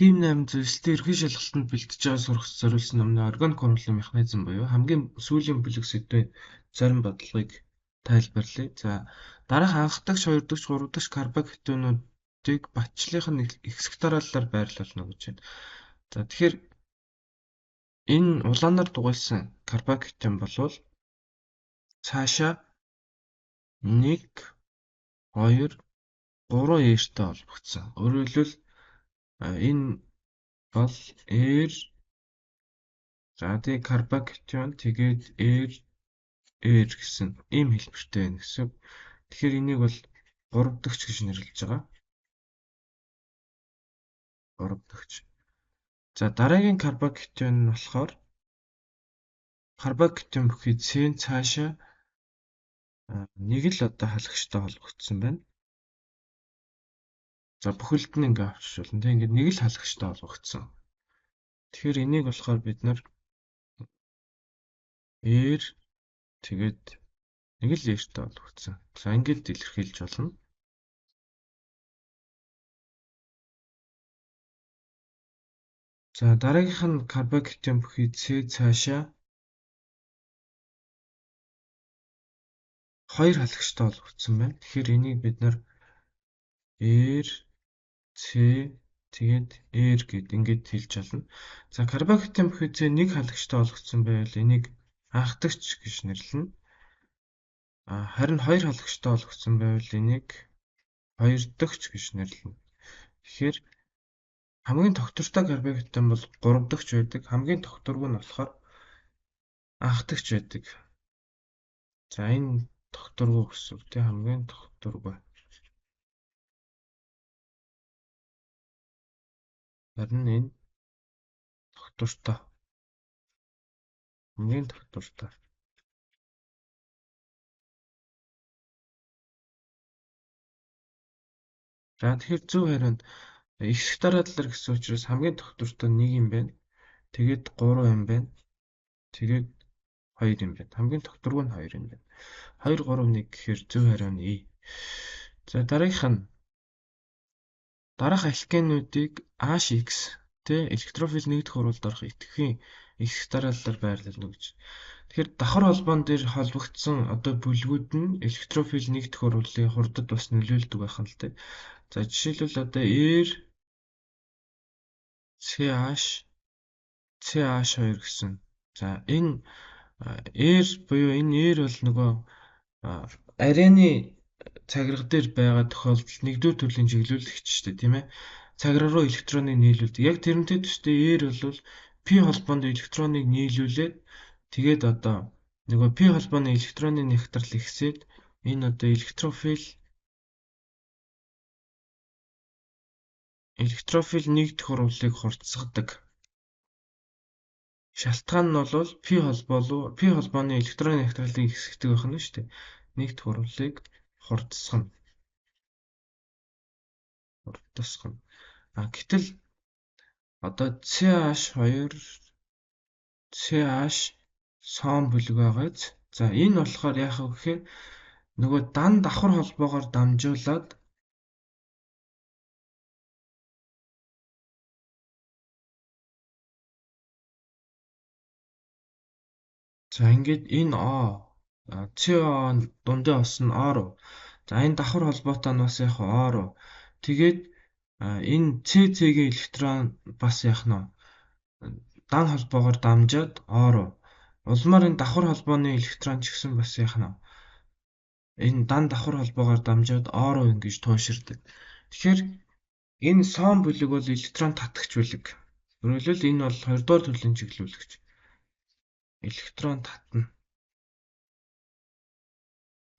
Team 8 зөвлөлтөд ерхий шалгалтанд бэлтэж байгаа сурах зориулсан номны органик хурмлын механизм буюу хамгийн сүүлийн бүлэг сэдвийн зарим бодлогыг тайлбарлая. За дараах анх дахь, хоёр дахь, гурав дахь карбоксилтонуудыг батчлалын хэсэг дарааллаар байрлуулна гэж байна. За тэгэхээр энэ улаанаар дугуйлсан карбоксилтон болвол цаашаа 1, 2, 3 ээртэй холбогдсон. Өөрөөр хэлбэл энэ бол ээр за тэгээ карбоксилтон тэгээд ээр гэсэн ийм хэлбэртэй байна гэсэн. Тэгэхээр энийг бол 3 дахьч гэж нэрлэж байгаа. 3 дахьч. За дараагийн карбоксилтон нь болохоор карбоксилтон бүхий C-н цаашаа нэг л одоо халагчтай холбогдсон байна. За бүхэлд нь ингээ авчруулна. Тэг ингээд нэг л халагчтай холбогдсон. Тэгэхээр энийг болохоор бид нар ээр тэгээд нэг л ээртэй холбогдсон. За ингээд илэрхийлж болно. За дараагийнх нь карбоксилтон бүхий C цаашаа 2 халагчтай холбогдсон байна. Тэгэхээр энийг бид нар ээр C тэгээд ээр гэд ингээд хэлж болно. За карбоксилтон бүхий C нэг халагчтай холбогдсон байвал энийг анх дахьч гэж нэрлэнэ. Харин 2 халагчтай холбогдсон байвал энийг хоёр дахьч гэж нэрлэнэ. Тэгэхээр хамгийн тогтвортой карбоксилтон бол 3 дахьч байдаг. Хамгийн тогтворгүй нь болохоор анх дахьч байдаг. За энэ тогтворгүй гэсэн үг тийм хамгийн тогтворгүй. Харин энэ тогтвортой. Хамгийн тогтвортой. За тэгэхээр зөв хариу нь ихсэх дараалал гэсэн учраас хамгийн тогтвортой 1 юм байна. Тэгээд 3 юм байна. Тэгээд 2 юм байна. Хамгийн тогтворгүй нь 2 юм байна. 2, 3, 1 гэхээр зөв хариу нь E. За дараах алкенуудыг HX тэ электрофил нэгдэх хуралд орох идэвхтэй ихсэх дарааллаар байрлуулна гэж. Тэгэхээр давхар холбоон дээр холбогдсон одоо бүлгүүд нь электрофил нэгдэх хуралын хурдад бас нөлөөлдөг байх нь л тэ. За жишээлбэл одоо ээр CH2 гэсэн. За энэ ээр буюу энэ ээр бол нөгөө ареаны цагирга дээр байгаа тохиолдолд нэгдүгээр төрлийн чиглүүлэгч шүү дээ, тийм ээ. Цагирга руу электроныг нийлүүлдэг. Яг тэрнтэй төстэй ээр бол P холбоонд электроныг нийлүүлээд тэгээд одоо нөгөө P холбооны электроны нягтрал ихсээд энэ одоо электрофил нэгдэх хуралыг хурцсгадаг. Шалтгаан нь бол P холбооны электроны нягтралыг ихсгдэг байх нь шүү дээ. Нэгдэх хуралыг хурцсгана. Гэтэл одоо CH сон бүлэг байгааз. За энэ болохоор яах вэ гэхээр нөгөө дан давхар холбоогоор дамжуулаад за ингээд энэ CO дундын ос нь O руу. За энэ давхар холбоотой нь бас яг O руу. Тэгээд энэ CC-гийн электрон бас яг нь дан холбоогоор дамжаад O руу. Улмаар энэ давхар холбооны электрон ч гэсэн бас яг нь энэ дан давхар холбоогоор дамжаад O руу ингэж тууширдаг. Тэгэхээр энэ сон бүлэг бол электрон татагч бүлэг. Өөрөлдвөл энэ бол 2 дугаар төрлийн чиглүүлэгч. Электрон татна.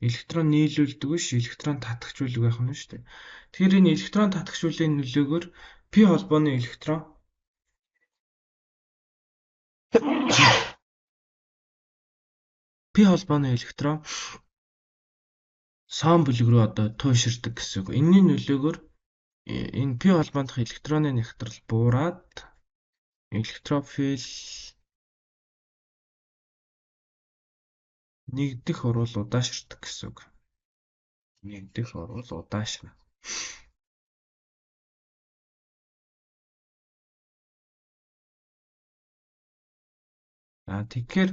Электрон нийлүүлдэг биш, электрон татагч бүлэг байх нь шүү дээ. Тэгэхээр энэ электрон татагч бүлгийн нөлөөгөөр P холбооны электрон сон бүлэг рүү одоо тууширдаг гэсэн үг. Энэний нөлөөгөөр энэ P холбоондох электроны нягтрал буураад электрофил нэгдэх хурал удаашрдаг гэсэн үг. Нэгдэх хурал удаашрна. За тэгэхээр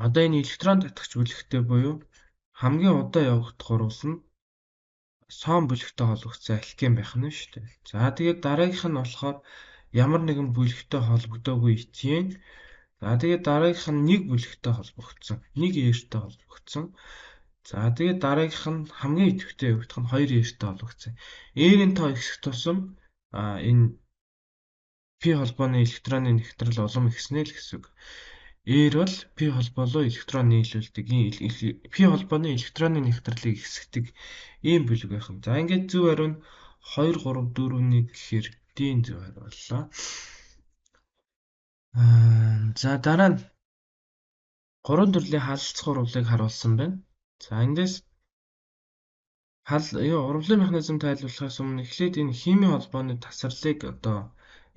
одоо энэ электрон татагч бүлэгтэй буюу хамгийн удаан явагдах урвал нь сон бүлэгтэй холбогдсон алкин байх нь шүү дээ. За тэгээд дараагийнх нь болохоор ямар нэгэн бүлэгтэй холбогдоогүй этин. За тэгээд дараагийнх нь нэг бүлэгтэй холбогдсон. Нэг eerтэй холбогдсон. За тэгээд дараагийнх нь хамгийн идэвхтэй явагдах нь хоёр eerтэй холбогдсон. Eerийн тоо ихсэх тусам энэ пи холбооны электроны нэгтрэл улам ихснэ л гэсэн үг. Ээр бол пи холбоолоо электрон нийлүүлдэг. Пи холбооны электроны нэгтрэлийг ихсгдэг ийм бүлэг байх юм. За ингээд зөв хариу нь 2 3 4 1 гэхээр D-ийн зөв хариу боллоо. За дараа нь 3 төрлийн халдцах урвалыг харуулсан байна. За эндээс урвалын механизм тайлбарлахаас өмнө эхлээд энэ химийн холбооны тасралтыг одоо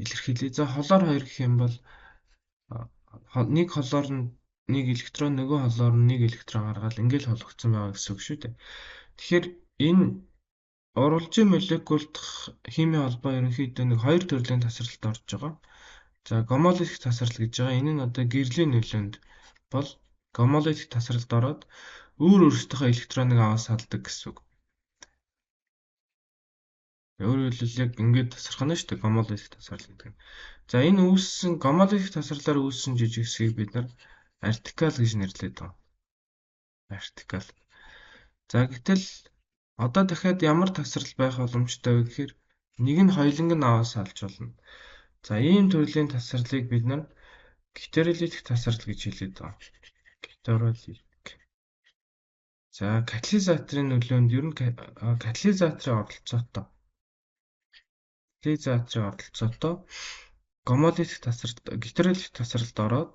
илэрхийлье. За холоор 2 гэх юм бол нэг холоор нь нэг электрон, нөгөө холоор нь нэг электрон гаргаад ингээл холбогдсон байгаа гэсэн үг шүү дээ. Тэгэхээр энэ урвалжийн молекулт химийн холбоо ерөнхийдөө нэг хоёр төрлийн тасралт орж байгаа. За гомолитик тасралт гэж байгаа. Энэ нь одоо гэрлийн нөлөөнд бол гомолитик тасралт ороод өөрсдийнхөө электроныг аваад салдаг гэсэн үг. Өөрөөр хэлбэл яг ингээд тасрах нь шүү дээ гомолитик тасралт гэдэг нь. За энэ үүссэн гомолитик тасралаар үүссэн жижиг хэсгийг бид нар артикал гэж нэрлэдэг байна. Артикал. За гэтэл одоо дахиад ямар тасрал байх боломжтой вэ гэхээр нэг нь хоёуланг нь аваад салж болно. За ийм төрлийн тасралыг бид нар гетеролитик тасрал гэж хэлээд байна. Гетеролитик. За катализаторын нөлөөнд ер нь катализаторын оролцоотой. Катализаторын оролцоотой гомолитик тасралт, гетеролитик тасралт ороод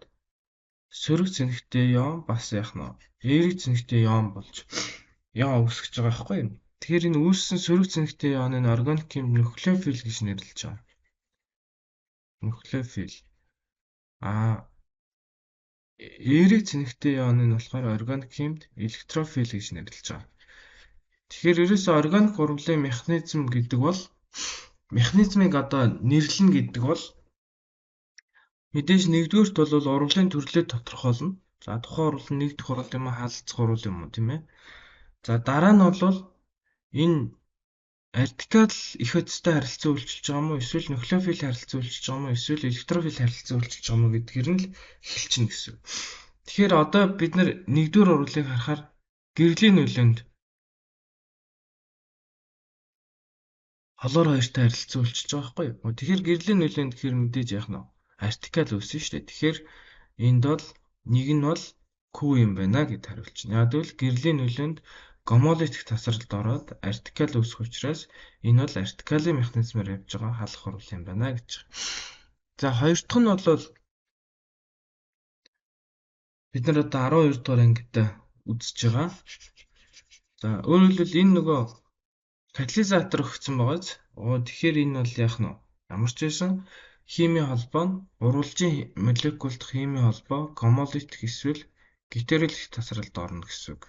сөрөг цэнхтэй ион бас яах нь эерэг цэнхтэй ион болж ион үүсгэж байгаа байхгүй юу? Тэгэхээр энэ үүссэн сөрөг цэнхтэй ионыг органик химид нуклеофил гэж нэрлэж байгаа. Нуклеофил. Эерэг цэнхтэй ионыг болохоор органик химид электрофил гэж нэрлэж байгаа. Тэгэхээр ерөөсөө органик урвалын механизм гэдэг бол механизмыг одоо нэрлэнэ гэдэг бол мэдээж нэгдүгüүрт бол урвалын төрлөө тодорхойлно. За тухайн урвал нь нэг дэх урвал юм уу, халдцах урвал юм уу, тийм ээ. За дараа нь бол энэ артикал их хөтөлтэй харилцан үйлчилж байгаа юм уу, эсвэл нуклеофил харилцан үйлчилж байгаа юм уу, эсвэл электрофил харилцан үйлчилж байгаа юм уу гэдгээр нь л эхэлчихнэ гэсэн. Тэгэхээр одоо бид нар нэгдүгээр урвалыг харахаар гэрлийн нөлөөнд холоор хоёртой харилцан үйлчилж байгаа байхгүй юу? Тэгэхээр гэрлийн нөлөөнд гэхээр мэдээж яах нь артикал үүснэ шүү дээ. Тэгэхээр энд бол нэг нь бол Q юм байна гэд хариулчихна. Яг л гэрлийн нөлөөнд гомолитик тасралт ороод артикал үүсэх учраас энэ бол артикалын механизмээр явж байгаа халах урвал юм байна гэж. За хоёр дахь нь бол бид нар одоо 12 дугаар ангид үзэж байгаа. За өөрөөр хэлбэл энэ нөгөө катализатор өгсөн байгааз. Тэгэхээр энэ бол яах нь ямар ч байсан химийн холбоо нь урвалжийн молекулт химийн холбоо гомолитик эсвэл гетеролитик тасралт орно гэсэн үг.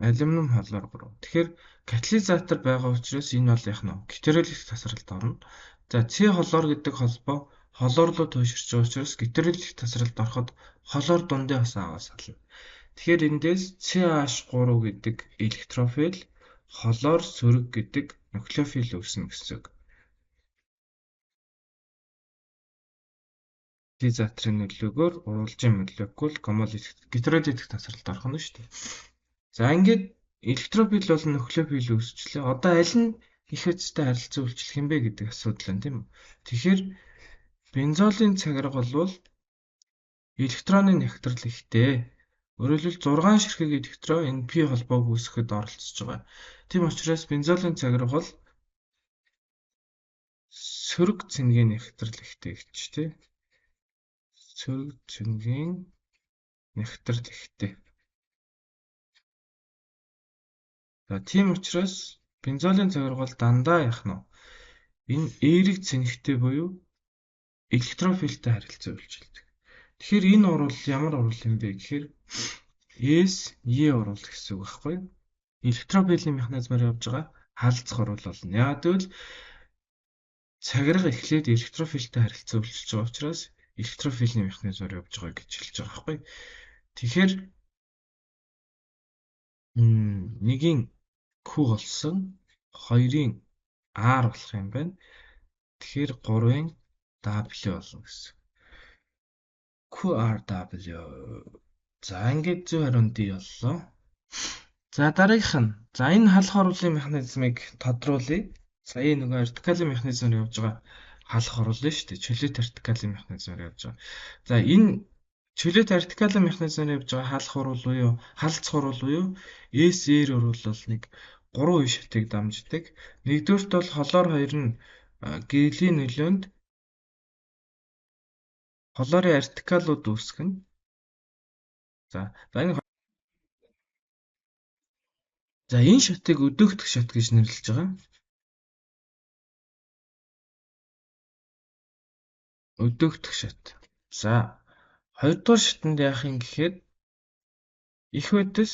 Алюмиум холоор 3. Тэгэхээр катализатор байгаа учраас энэ бол яах нь гетеролитик тасралт орно. За С холоор гэдэг холбоо холоор руу туйширч байгаа учраас гетеролитик тасралт ороход холоор дундаа бас аваа сална. Тэгэхээр эндээс CH3 гэдэг электрофил холоор сөрөг гэдэг нуклеофил үүснэ гэсэн үг. Катализаторын нөлөөгөөр урвалжийн молекул гомолитик гетеролитик тасралт орох нь шүү дээ. За ингээд электрофил бол нуклеофил үүсчлээ. Одоо аль нь их хөтөлтэй харилцан үйлчлэх юм бэ гэдэг асуудал байна, тийм үү? Тэгэхээр бензолийн цагирга бол электроны нэгтрэл ихтэй. Өөрөөр хэлбэл 6 ширхэг электрон энэ пи холбоог үүсгэхэд оролцож байгаа. Тийм учраас бензолийн цагирга бол сөрөг цэнгийн нэгтрэл ихтэй гэж тийм. Сөрөг цэнгийн нэгтрэл ихтэй. За тийм учраас бензолийн цагирга бол дандаа яах нь энэ эерэг цэнхтэй буюу электрофилтэй харилцан үйлчилдэг. Тэгэхээр энэ урвал ямар урвал юм бэ гэхээр S-E урвал гэсэн үг байхгүй юу? Электрофилийн механизмаар явж байгаа халдцах урвал болно. Яг тэгвэл цагирга эхлээд электрофилтэй харилцаа үлчилж байгаа учраас электрофилний механизмаар явж байгаа гэж хэлж байгаа байхгүй. Тэгэхээр нэгийн Q болсон, хоёрын R болох юм байна. Тэгэхээр 3-ын W болно гэсэн. QRW. За ингээд зөв хариу D боллоо. За дараагийнх нь. За энэ халах оруулалтын механизмыг тодруулъя. Сая нөгөө вертикалийн механизмээр явж байгаа халах оруулалт шүү дээ. Чөлөөт вертикалийн механизмээр явж байгаа. За энэ чөлөөт вертикалийн механизмээр явж байгаа халах урвал буюу халдцах урвал буюу SR урвал бол нэг 3 үе шатыг дамждаг. Нэгдүгürt бол холоор хоёр нь гэрлийн нөлөөнд холоорын вертикалууд үүсгэн. За энэ шатыг өдөөгдөх шат гэж нэрлэж байгаа. Өдөөгдөх шат. За хоёрдугаар шатанд яах юм гэхээр их үдэс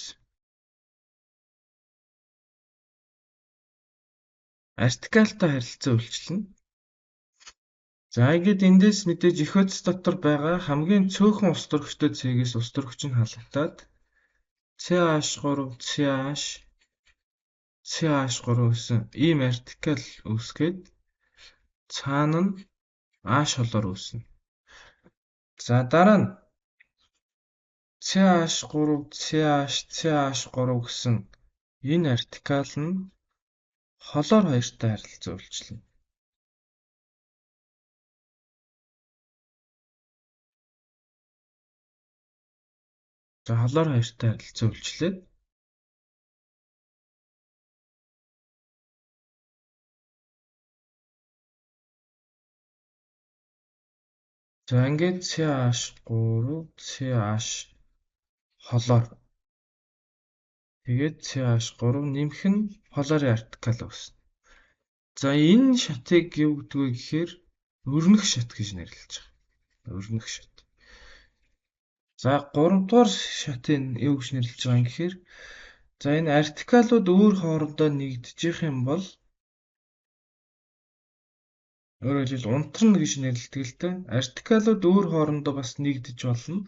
вертикалтай харилцаа үйлчилнэ. За ингээд эндээс мэдээж их үдэс дотор байгаа хамгийн цөөхөн ус төрөгчтэй цэгээс ус төрөгч нь халагдаад CH3 гэсэн ийм вертикал үүсгээд цаана нь H холоор үүснэ. За дараа нь CH3 гэсэн энэ вертикал нь холоор хоёртой харилцаа үйлчилнэ. За холоор хоёртой харилцаа үйлчлээд за ингээд CH3 холоор тэгээд CH3 нэмэх нь холоорын вертикал үүснэ. За энэ шатыг юу гэдэг вэ гэхээр өрнөх шат гэж нэрлэж байгаа. Өрнөх шат. За 3 дугаар шатын юу гэж нэрлэж байгаа юм гэхээр за энэ вертикалууд өөр хоорондоо нэгдэж юм бол өөрөөр хэлбэл унтарна гэж нэрлэдэг л дээ. Вертикалууд өөр хоорондоо бас нэгдэж болно.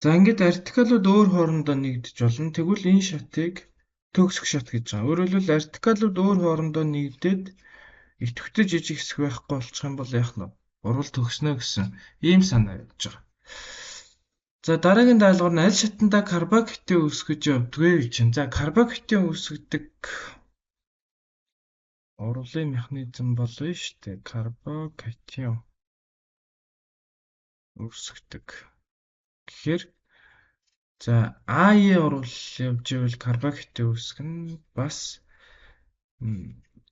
За ингээд вертикалууд өөр хоорондоо нэгдэж болно. Тэгвэл энэ шатыг төгсөх шат гэж байгаа. Өөрөөр хэлбэл вертикалууд өөр хоорондоо нэгдээд идэвхтэй жижиг хэсэг байхгүй болчих юм бол яах нь вэ? Урвал төгснө гэсэн ийм санаа явж байгаа. За дараагийн даалгавар нь аль шатанда карбокатин үүсгэж явдгүй гэж байна. За карбокатин үүсгдэг урвалын механизм болно шүү дээ. Карбокатин үүсгдэг. Тэгэхээр за АЕ урвал явж ивэл карбокатин үүсгэн бас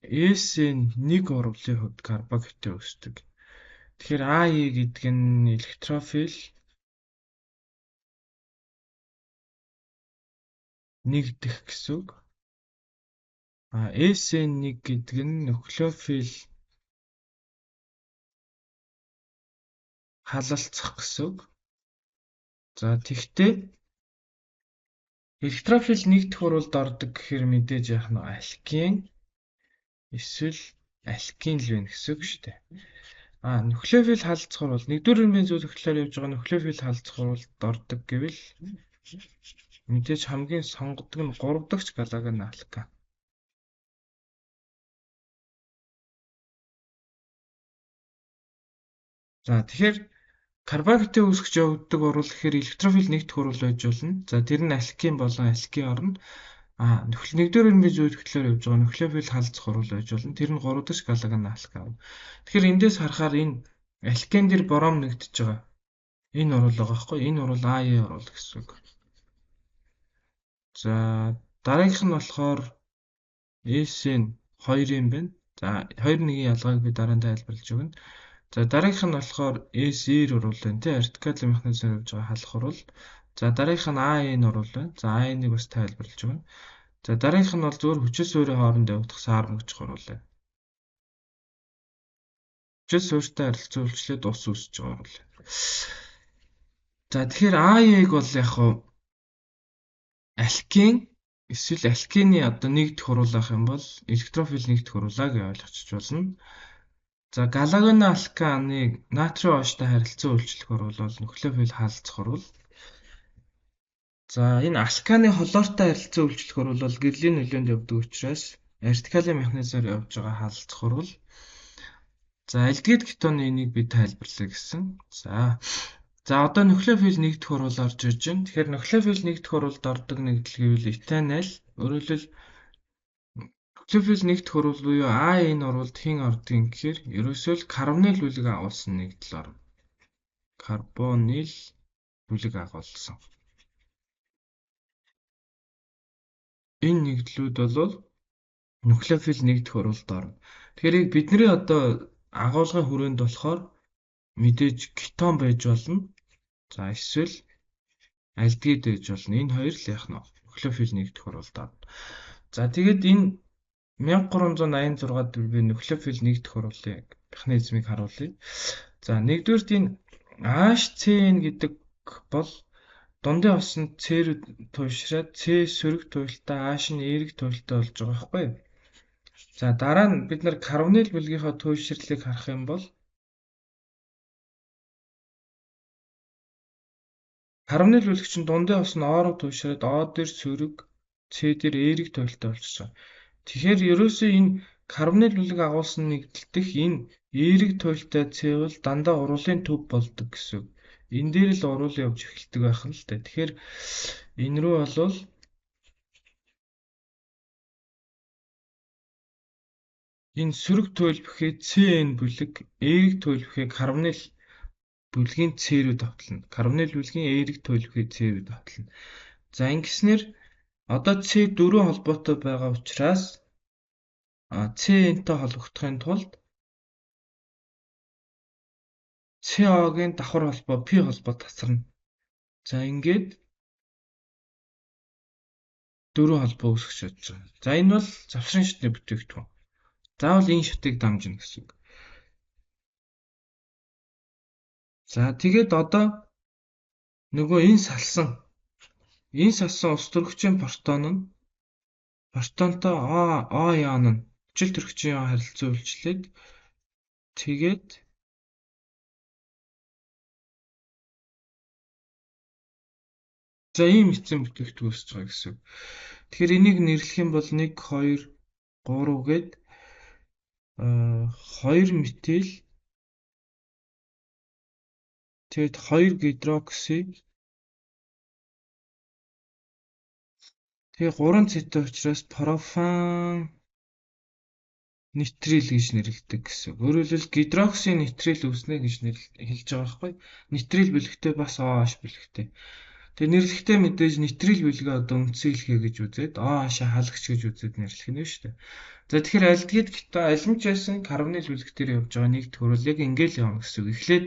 SN1 урвалын хувьд карбокатин үүсдэг. Тэгэхээр АЕ гэдэг нь электрофил нэгдэх гэсэн үг. SN1 гэдэг нь нуклеофил халалцах гэсэн үг. За тэгтээ электрофил нэгдэх урвалд ордог гэхээр мэдээж яах нь алкин эсвэл алкин л байна гэсэн үг шүү дээ. Нуклеофил халалцах урвал нэгдүгээр ирмийн зүйл хөтлөөр явж байгаа нуклеофил халалцах урвалд ордог гэвэл мэдээж хамгийн сонгодог нь 3 дахь галаген алкан. За тэгэхээр карбокатин үүсгэж явагддаг урвал гэхээр электрофил нэгдэх урвал байж болно. За тэр нь алкин болон алкин орно. Нэгдүгээр ирмийн зүйл хөтлөөр явж байгаа нуклеофил халалцах урвал байж болно. Тэр нь 3 дахь галаген алкан. Тэгэхээр эндээс харахаар энэ алкин дээр бором нэгдэж байгаа. Энэ урвал байгаа байхгүй юу? Энэ урвал АЕ урвал гэсэн үг. За дараагийнх нь болохоор S-ийн 2 юм байна. За 2-1-ийн ялгааг би дараа нь тайлбарлаж өгнө. За дараагийнх нь болохоор S-ээр урвал байна тий. Артикл механизмээр явж байгаа халах урвал. За дараагийнх нь A-ийн урвал байна. За A-ийг бас тайлбарлаж өгнө. За дараагийнх нь бол зөвхөн хүчил суурийн хооронд явагдах саармагч урвал байна. Хүчил суурьтай харилцан үйлчлээд ус үүсэж байгаа урвал. За тэгэхээр A-ийг бол яг хуу алкин эсвэл алкины одоо нэгдэх хуруулах юм бол электрофил нэгдэх хуруулаа гэж ойлгочих болно. За галагон алканыг натрийн ооштой харилцан үйлчлэх хуруул бол нуклеофил хаалцах хуруул. За энэ алканы холоортой харилцан үйлчлэх хуруул бол гэрлийн нөлөөнд явдаг учраас вертикалийн механизмаар явж байгаа хаалцах хуруул. За альдгид кетоны энийг би тайлбарлая гэсэн. За одоо нуклеофил нэгдэх хуруул орж ирж байна. Тэгэхээр нуклеофил нэгдэх хуруулд ордог нэгдэл гэвэл этанол. Өөрөөр хэлбэл нуклеофил нэгдэх хуруул буюу А энэ урвалд хэн ордгийг гэхээр ерөөсөө л карбонил бүлэг агуулсан нэгдэл орно. Карбонил бүлэг агуулсан. Энэ нэгдлүүд бол нуклеофил нэгдэх хуруулд орно. Тэгэхээр бидний одоо агуулгын хүрээнд болохоор мэдээж кетон байж болно. За эсвэл альдгид байж болно. Энэ хоёр л яах нь нуклеофил нэгдэх хуруулд орно. За тэгээд энэ 1386 дээр би нуклеофил нэгдэх хуруулын механизмыг харуулъя. За нэгдүгürt энэ HCN гэдэг бол дундын осонд C-рүү туйлшраад C сөрөг туйлтай H нь эерэг туйлтай болж байгаа байхгүй юу? За дараа нь бид нар карбонил бүлгийнхаа туйлшрлыг харах юм бол карбонил бүлэг чинь дундын ос нь O руу туйлшраад O дээр сөрөг C дээр эерэг туйлтай болчихж байгаа. Тэгэхээр ерөөсөө энэ карбонил бүлэг агуулсан нэгдэлтэх энэ эерэг туйлтай C бол дандаа урвалын төв болдог гэсэн. Энэ дээр л урвал явж эхэлдэг байх нь л дээ. Тэгэхээр энэ рүү болвол энэ сөрөг туйл бүхий CN бүлэг эерэг туйл бүхий карбонил бүлгийн C рүү давтална. Карбонил бүлгийн эерэг туйл бүхий C рүү давтална. За ингэснээр одоо C 4 холбоотой байгаа учраас CN-тэй холбогдохын тулд CO-гийн давхар холбоо P холбоо тасарна. За ингээд 4 холбоо үүсгэж чадж байгаа. За энэ бол завсрын шатны бүтээгдэхүүн. Заавал энэ шатыг дамжина гэсэн үг. За тэгээд одоо нөгөө энэ салсан ус төрөгчийн протон нь протонтой O ион нь хүчил төрөгчийн ион харилцан үйлчлээд тэгээд за ийм эцсийн бүтээгдэхүүн үүсэж байгаа гэсэн. Тэгэхээр энийг нэрлэх юм бол 1 2 3 гээд 2 метил тэгээд 2 гидрокси тэгээд 3 цэтэй учраас пропан нитрил гэж нэрлэдэг гэсэн. Өөрөөр хэлбэл гидрокси нитрил үүснэ гэж хэлж байгаа байхгүй. Нитрил бүлэгтэй бас OH бүлэгтэй. Тэгээ нэрлэхдээ мэдээж нитрил бүлгээ одоо үндсэн хэлхээ гэж үзээд OH халагч гэж үзээд нэрлэх нь шүү дээ. За тэгэхээр альдгид кетон алимч байсан карбонил бүлэг дээр явж байгаа нэгдэх хуруул яг ингээл явна гэсэн үг. Эхлээд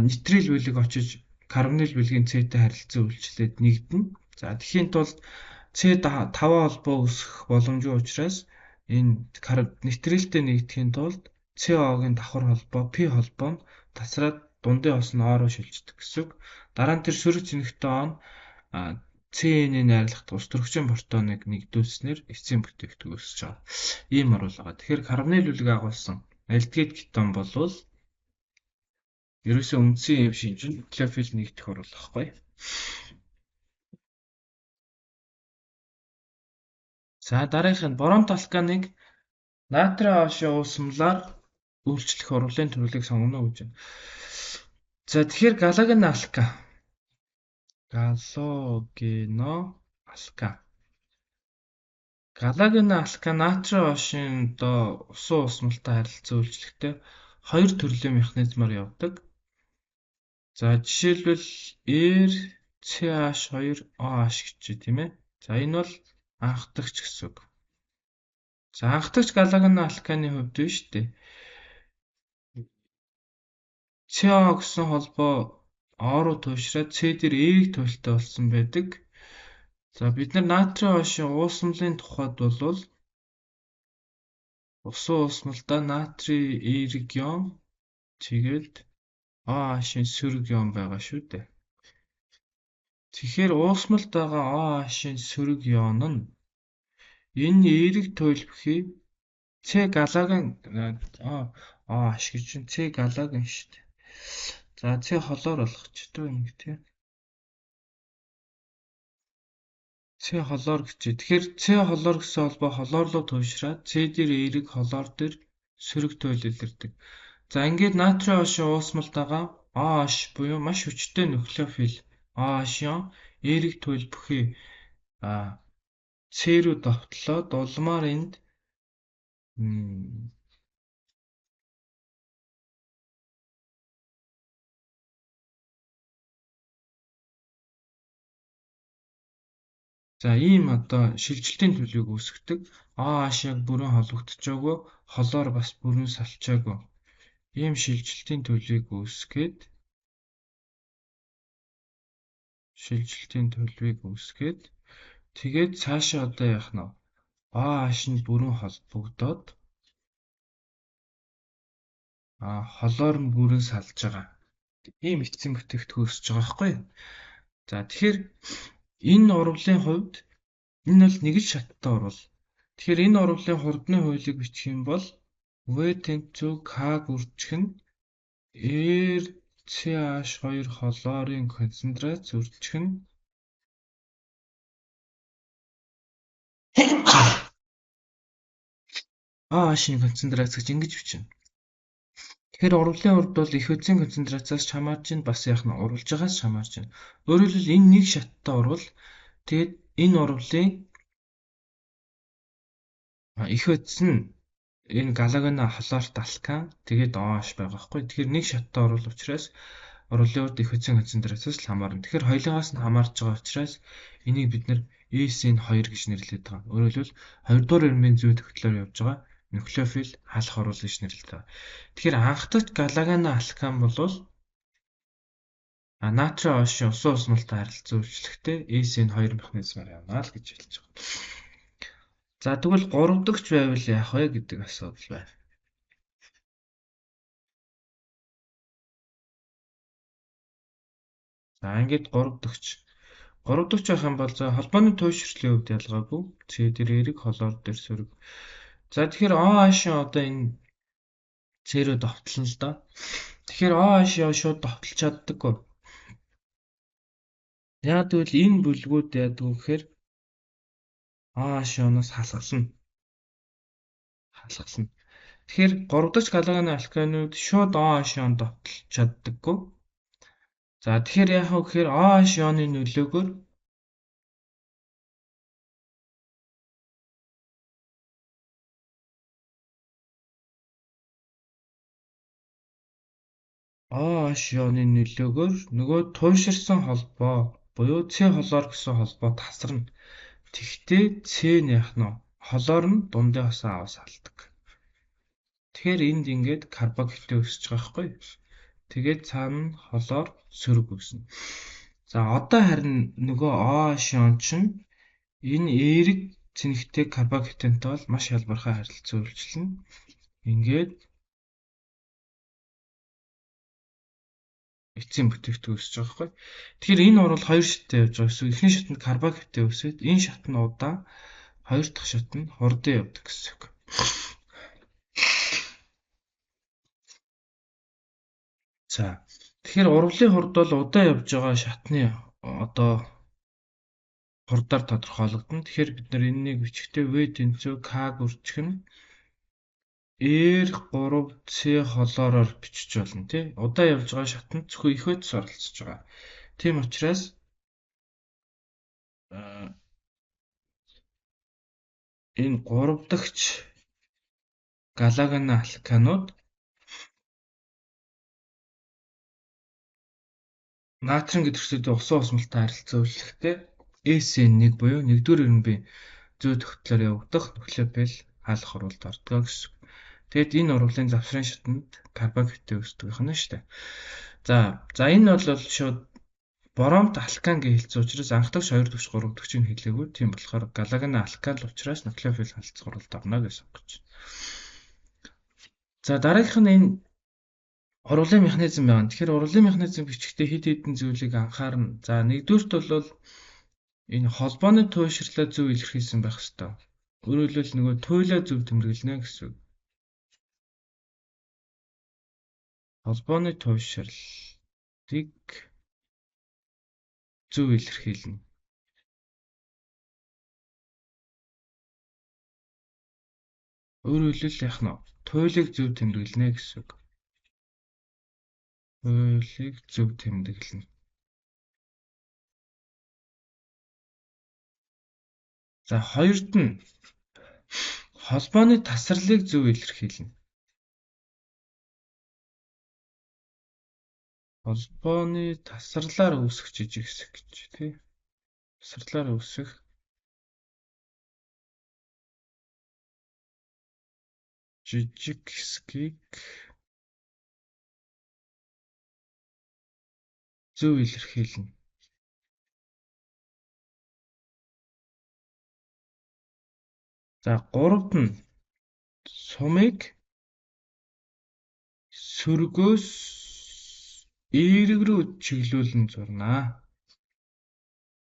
нитрил бүлэг очиж карбонил бүлгийн С-тэй харилцан үйлчлээд нэгдэнэ. За тэгэхээр тулд C5 холбоо үүсэх боломжтой учраас энэ нитрилтэй нэгдэхийн тулд CO-гийн давхар холбоо P холбоо нь тасраад дундын ос нь O руу шилждэг гэсэн үг. Дараа нь тэр сөрөг цэнэгтэй O нь CN-ийн найрлагт ус төрөгчийн протоныг нэгдүүлснээр эцсийн бүтээгдэхүүн үүсэж байгаа. Ийм оруул байгаа. Тэгэхээр карбонил бүлэг агуулсан альдгид кетон болвол ерөөсөө үндсэн юм шинжин нуклеофил нэгдэх оруул байхгүй. За дараагийнх нь боронт алканыг натрийн оошийн уусамлаар үйлчлэх оруулын төрлийг сонгоно гэж байна. За тэгэхээр галогено алка. Галогено алка натрийн оошийн одоо усан уусмалтай харилцан үйлчлэхдээ хоёр төрлийн механизмаар явдаг. За жишээлбэл R CH2OH гэж тийм ээ. За энэ бол Анхдагч гэсэн үг. За анхдагч галагна алканы хувьд биш үү? СО гэсэн холбоо О руу туушраад С дээр Э-ийг туйлтай болсон байдаг. За бид нар натрийн хошийн уусмлын тухайд бол усан уусмалдаа натрийн эерэг ион тэгээд OH-ийн сөрөг ион байгаа шүү дээ. Тэгэхээр уусмалд байгаа OH-ийн сөрөг ион нь энэ эерэг туйлбхий С галагын OH гэж чинь С галагын шүү дээ. За С холоор болгочихдоо ингэ тийм. С холоор гэчээ. Тэгэхээр С холоор гэсэн холбоо холоор руу туушраад С дээр эерэг холоор дээр сөрөг туйл илэрдэг. За ингээд натрийн хошийн уусмалд байгаа OH буюу маш хүчтэй нуклеофил OH-ийн эерэг туйл бүхий С рүү довтлоод улмаар энд за ийм одоо шилжилтийн төлөвийг үүсгэдэг. OH яг бүрэн холбогдчихоогүй, холоор бас бүрэн салчаагүй. Ийм шилжилтийн төлөвийг үүсгээд тэгээд цаашаа одоо яах нь OH нь бүрэн холбогдоод холоор нь бүрэн салж байгаа. Ийм эцсийн бүтээгдэхүүн өсөж байгаа байхгүй юу? За тэгэхээр энэ урвалын хувьд энэ бол нэг л шаттай урвал. Тэгэхээр энэ урвалын хурдны хуулийг бичих юм бол V тэнцүү K үржих нь RCH2 холоорын концентрац үржих нь OH-ийн концентрац гэж ингэж бичнэ. Тэгэхээр урвалын урд бол их үдсийн концентрацаас хамаарч байна, бас яах нь урвалж байгаас хамаарч байна. Өөрөөр хэлбэл энэ нэг шаттай урвал тэгээд энэ урвалын их үдс нь энэ галагна холоорт алкан тэгээд OH байгаа байхгүй. Тэгэхээр нэг шаттай урвал учраас урвалын урд их үдсийн концентрацаас л хамаарна. Тэгэхээр хоёулаас нь хамаарч байгаа учраас энийг бид нэр ESN2 гэж нэрлэдэг байгаа. Өөрөөр хэлбэл 2 дугаар эрмийн зүй төгтлөөр явж байгаа нуклеофил хаалх орвол гэж нэрлэдэг байгаа. Тэгэхээр анхдагч галагна алкан бол натрийн хошийн усан уусмалтай харилцан үйлчлэхдээ ESN2 механизмаар явна л гэж хэлж байгаа. За тэгвэл 3 дахь байвал яах вэ гэдэг асуудал байна. За ингээд 3 дахь байх юм бол за холбооны туйшралын хувьд ялгаагүй. С дээр эерэг холоор дээр сөрөг. За тэгэхээр OH-ын одоо энэ С рүү довтлно л доо. Тэгэхээр OH шууд довтлж чаддаггүй. Яг тэгвэл энэ бүлгүүд яадаг вэ гэхээр OH-оноос халахлана. Тэгэхээр 3 дахь галагны алканууд шууд OH-он довтлж чаддаггүй. За тэгэхээр яах вэ гэхээр OH-ионы нөлөөгөөр OH-ионы нөлөөгөөр нөгөө туйширсан холбоо буюу С холоор гэсэн холбоо тасарна. Тэгтээ С нь яах нь холоор нь дундын хосоо аваас алдаг. Тэгэхээр энд ингээд карбоксилтэй өсөж байгаа байхгүй. Тэгээд цаана нь холоор сөрөг үүснэ. За одоо харин нөгөө OH-ион чинь энэ эерэг цэнэгтэй карбоксилтэй бол маш ялбархай харилцан үйлчлэнэ. Ингээд эцсийн бүтээгдэхүүн өсөж байгаа байхгүй. Тэгэхээр энэ урвал хоёр шаттай явж байгаа гэсэн. Эхний шат нь карбоксилтэй өсөд энэ шат нь удаан, хоёр дахь шат нь хурдан явдаг гэсэн үг. За тэгэхээр урвалын хурд бол удаан явж байгаа шатны одоо хурдаар тодорхойлогдно. Тэгэхээр бид нар энэнийг бичихдээ V тэнцүү K үржих нь R3C холоороор бичиж болно тий. Удаан явж байгаа шатнд зөвхөн их үдс оролцож байгаа. Тийм учраас энэ 3 дахь галагна алканууд натрин гэдэг төсөлд усан уусмалтай харилцан үйлчлэхдээ SN1 буюу 1-р эренбийн зүй тогтлоор явагдах нуклеофил хаалх урвалд ордог гэсэн. Тэгэд энэ урвалын завсрын шатанд карбоксилтэй үүсдэг юм шүү дээ. За энэ бол шууд боромт алкан гэж хэлсэн учраас анх дагш 2 дагш 3 дагшийг хэлээгүй. Тийм болохоор галагны алкан учраас нуклеофил халдцах урвалд орно гэж сонгож байна. За дараагийнх нь энэ урвалын механизм байна. Тэгэхээр урвалын механизм бичгтээ хэд хэдэн зүйлийг анхаарна. За нэгдүгürt бол энэ холбооны туйшрлаа зөв илэрхийлсэн байх ёстой. Өөрөөр хэлбэл нөгөө туйлаа зөв тэмдэглэнэ гэсэн. Холбооны туйшрлыг зөв илэрхийлнэ. Өөрөөр хэлбэл яах нь туйлыг зөв тэмдэглэнэ гэсэн үг. Туйлыг зөв тэмдэглэнэ. За хоёрд нь холбооны тасралыг зөв илэрхийлнэ. Холбооны тасралаар үүсэх жижиг хэсэг гэж тий. Тасралаар үүсэх жижиг хэсгийг зөв илэрхийлнэ. За гуравт нь сумыг сөргөөс эерэг рүү чиглүүлэн зурнаа.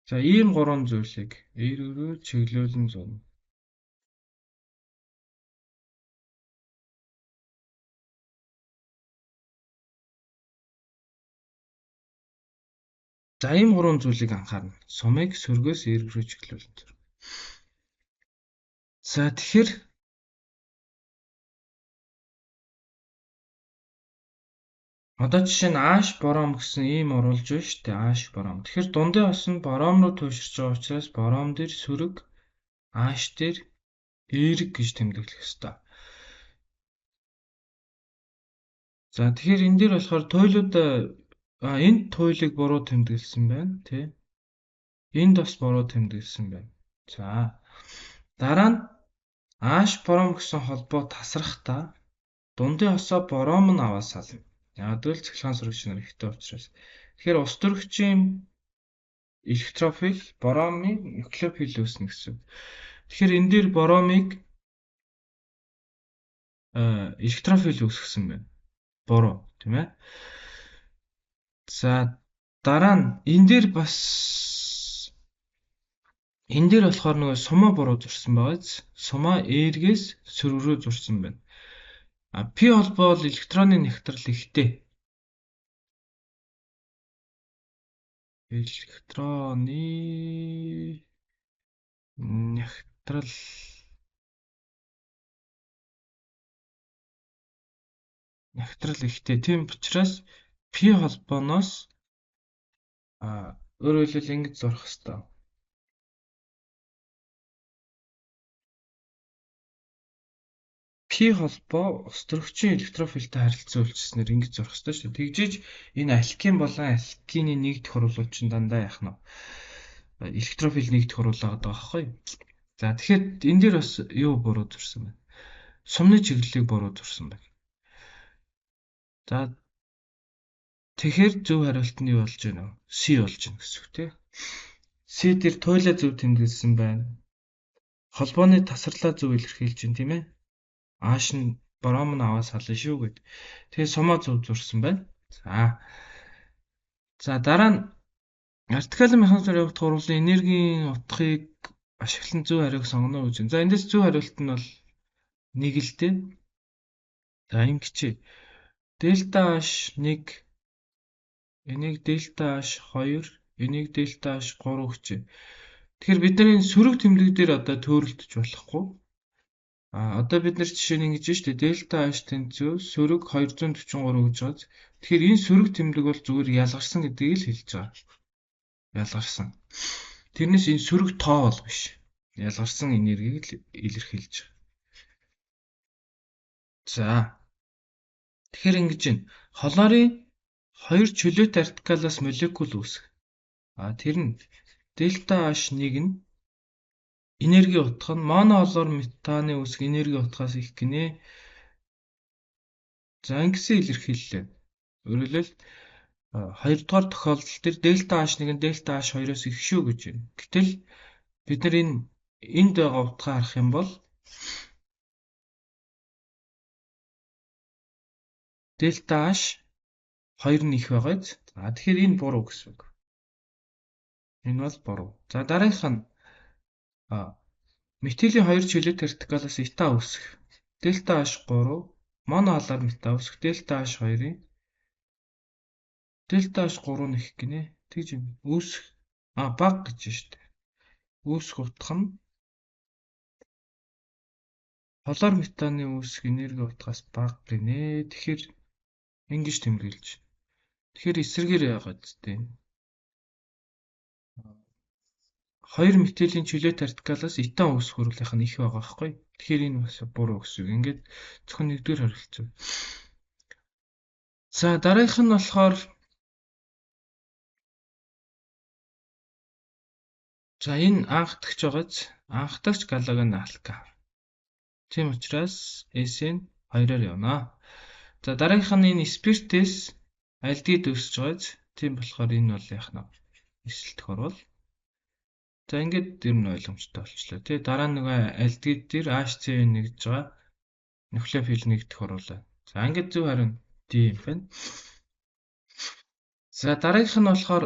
За ийм гурван зүйлийг эерэг рүү чиглүүлэн зурна. За ийм гурван зүйлийг анхаарна. Сумыг сөргөөс эерэг рүү чиглүүлэн зурна. За тэгэхээр одоо жишээ нь H бором гэсэн ийм оруулж байна шүү дээ. H бором. Тэгэхээр дундын ос нь бором руу туйширч байгаа учраас бором дээр сөрөг, H дээр эерэг гэж тэмдэглэх ёстой. За тэгэхээр энэ дээр болохоор туйлуудаа энд туйлыг буруу тэмдэглэсэн байна, тий. Энд бас буруу тэмдэглэсэн байна. За дараа нь H бором гэсэн холбоо тасрахдаа дундын осоо бором нь аваад сална. Яг л цэглэн сурагч нар ихтэй учраас. Тэгэхээр ус төрөгчийн электрофил боромын нуклеофил үүснэ гэсэн. Тэгэхээр энэ дээр боромыг электрофил үүсгэсэн байна. Буруу, тийм ээ. За дараа нь энэ дээр болохоор нөгөө сумаа буруу зурсан байгааз сумаа эергээс сөрөг рүү зурсан байна. P холбоо бол электроны нягтрал ихтэй. Электроны нягтрал ихтэй. Тийм учраас P холбооноос өөрөөр хэлбэл ингэж зурах хэрэгтэй. P холбоо ус төрөгчийн электрофилтэй харилцан үйлчилснээр ингэж зурах хэрэгтэй шүү. Тэгжиж энэ алкин болон алкины нэгдэх хурлууд чинь дандаа яах нь электрофил нэгдэх хурлаа гэдэг байхгүй. За тэгэхээр энэ дээр бас юу буруу зурсан байна. Сумны чиглэлийг буруу зурсан байна. За тэгэхээр зөв хариулт нь юу болж байна вэ? C болж байна гэсэн үг тийм. C дээр туйлаа зөв тэмдэглэсэн байна. Холбооны тасралаа зөв илэрхийлж байна тийм ээ. Ааш нь бором нь аваад сална шүү гэд. Тэгээ сумаа зөв зурсан байна. За дараа нь вертикал механизмаар явагдах урвалын энергийн утгыг ашиглан зөв хариуг сонгоно гэж байна. За эндээс зөв хариулт нь бол 1 л дээ. За ингэчээ. Дельта H1, энийг дельта H2, энийг дельта H3 гэчээ. Тэгэхээр бид нар энэ сөрөг тэмдэг дээр одоо төөрөлдөж болохгүй. Одоо бид нар жишээ нь ингэж шүү дээ. Дельта H тэнцүү сөрөг 243 гэж байгаа. Тэгэхээр энэ сөрөг тэмдэг бол зүгээр ялгарсан гэдгийг л хэлж байгаа. Ялгарсан. Тэрнээс энэ сөрөг тоо бол биш. Ялгарсан энергийг л илэрхийлж байгаа. За. Тэгэхээр ингэж байна. Холоорын 2 чөлөөт артикалаас молекул үүсэх. Тэр нь дельта H1 нь энерги утга нь моноолоор метаны үүсэх энерги утгаас их гинэ. За ингэсэн илэрхийллээ. Өөрөөр хэлбэл хоёрдугаар тохиолдол төр дельта H1 нь дельта H2-оос их шүү гэж байна. Гэтэл бид нар энд байгаа утгаа харах юм бол дельта H 2 нь их байгааз. За тэгэхээр энэ буруу гэсэн үг. Энэ бол буруу. За дараагийнх нь метилийн 2 чөлөөт вертикалаас eta үүсэх. Дельта H3 моноолоор мета үүсэх. Дельта H2-ын дельта H3 нь их гинэ. Тэгж юм. Үүсэх баг гэж штэ. Үүсэх утга нь холоор метаны үүсэх энерги утгаас бага гинэ. Тэгэхээр ингэж тэмдэглэж. Тэгэхээр эсрэгээр яагаад зүйтэй. 2 метилийн чөлөөт вертикалаас eta үүсэх хөрвөлийнх нь их байгаа байхгүй. Тэгэхээр энэ бас буруу гэсэн үг. Ингээд зөвхөн нэгдүгээр харилцаа. За дараагийнх нь болохоор за энэ анхдагч байгааз анхдагч галогон алка. Тийм учраас S-ийн 2-оор явна. За дараагийнх нь энэ спиртээс альдгид үүсэж байгааз тийм болохоор энэ бол яах нь эсэлтэх орвол. За ингээд ер нь ойлгомжтой болчихлоо тий. Дараа нь нөгөө альдгид дээр HCl нэгдэж байгаа нуклеофил нэгдэх оруулаа. За ингээд зөв харин D юм байна. За дараагийнх нь болохоор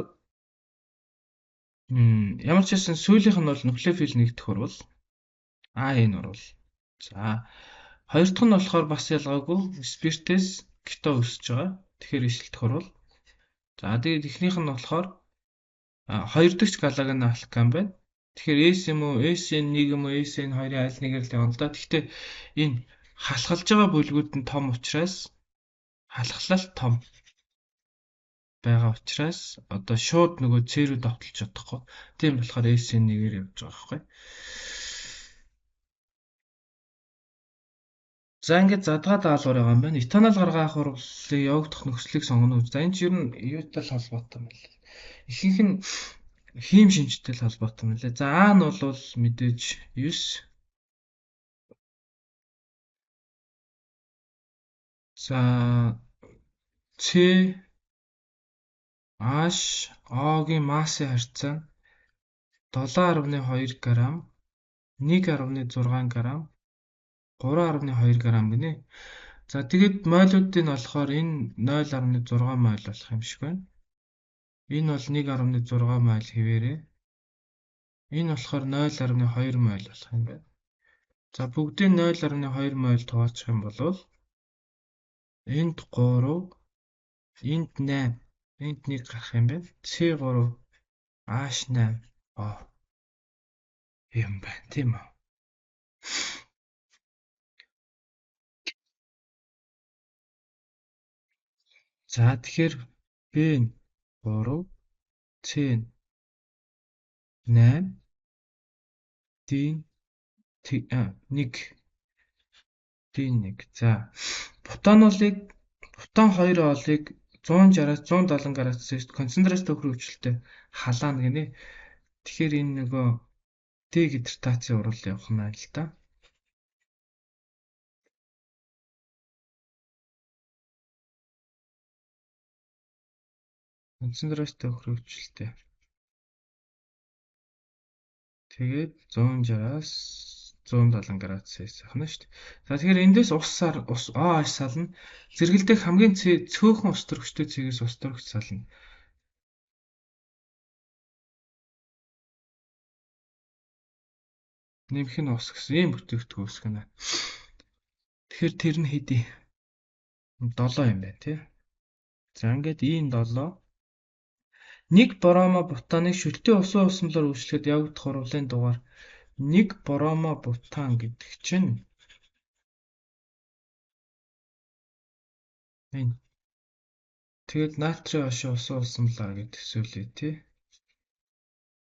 ямар ч байсан сүүлийнх нь бол нуклеофил нэгдэх орвол энэ орвол. За хоёр дахь нь болохоор бас ялгаагүй спиртээс кето өсөж байгаа. Тэгэхээр эсэлтэх орвол. За тэгээд эхнийх нь болохоор хоёр дахь галагон алкан байна. Тэгэхээр S юм уу, SN1 юм уу, SN2-ын аль нэгээр л явна л да. Гэхдээ энэ халахлж байгаа бүлгүүд нь том учраас халахлалт том байгаа учраас одоо шууд нөгөө C рүү давталж чадахгүй. Тийм болохоор SN1-ээр явж байгаа байхгүй. За ингээд задгаа даалгавар байгаа юм байна. Этанол гаргаах урвалыг явагдах нөхцөлийг сонгоно. За энэ ч ер нь юутай л холбоотой юм байна. Ихэнх нь хим шинжтэй л холбоотой юм лээ. За А нь бол мэдээж 9. За C H O-гийн массын харьцаа нь 7.2 г, 1.6 г, 3.2 г гинэ. За тэгэд молуудын болохоор энэ 0.6 мол болох юм шиг байна. Энэ бол 1.6 мол хэвээрээ. Энэ болохоор 0.2 мол болох юм байна. За бүгдийн 0.2 мол тооцох юм бол энд 3, энд 8, энд 1 гарах юм байна. C3 H8 юм байна тийм үү? За тэгэхээр B нь 3, C нь 8, D нь 1. D1. За бутанолыг бутан 2 олыг 160-аас 170 градусаар концентрац төхрөгчлөлтөд халаана гинэ. Тэгэхээр энэ нөгөө дегидратацийн урвал явах нь л да. Концентрац төхрөгчлөлтөд. Тэгээд 160-аас 170 градусээс ахна шүү дээ. За тэгэхээр эндээс ус сална. Зэрэгэлдэх хамгийн цөөхөн ус төрөгчтэй цэгээс ус төрөгч сална. Нэмэх нь ус гэсэн ийм бүтээгдэхүүн үүсгэнэ. Тэгэхээр тэр нь хэдий 7 юм байна тий. За ингээд ийм 7 нэг бромо бутаныг шүлтийн усан усамлаар үйлчлэхэд явагдах урвалын дугаар 1 бромо бутан гэдэг чинь энэ. Тэгээд натрийн хошин усан усамлаар гэдэг зүйлээ тий.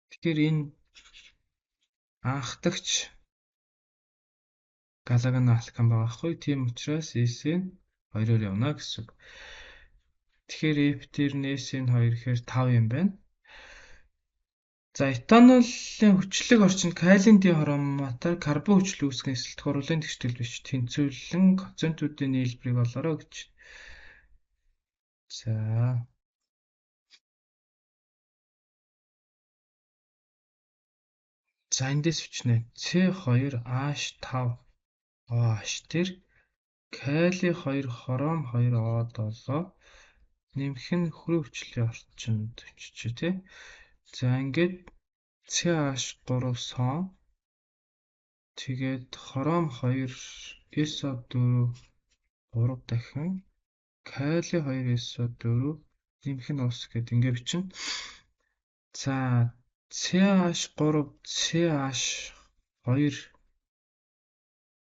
Тэгэхээр энэ анхдагч галагон алкан байгаа хгүй. Тийм учраас S-ийн 2-оор явна гэсэн үг. Тэгэхээр F-тэр нь S-ийн 2 гэхээр 5 юм байна. За этанолын хүчлэг орчинд калиен ди хроматаар карбон хүчил үүсгэн эсэлтэх урлын тэгштэл биш тэнцвэрлэн коцентуудын нийлбэрийг олоорой гэж. За эндээс бичнэ. C2H5OH дээр кали 2 хром 2 O7 нэмэх нь хөрөө хүчлийн орчинд очиж тий. За ингээд CH3 сон тэгээд хром 2 SO4 3 дахин кали 2 SO4 нэмэх нь ус гэд ингээд бичнэ. За CH3 CH2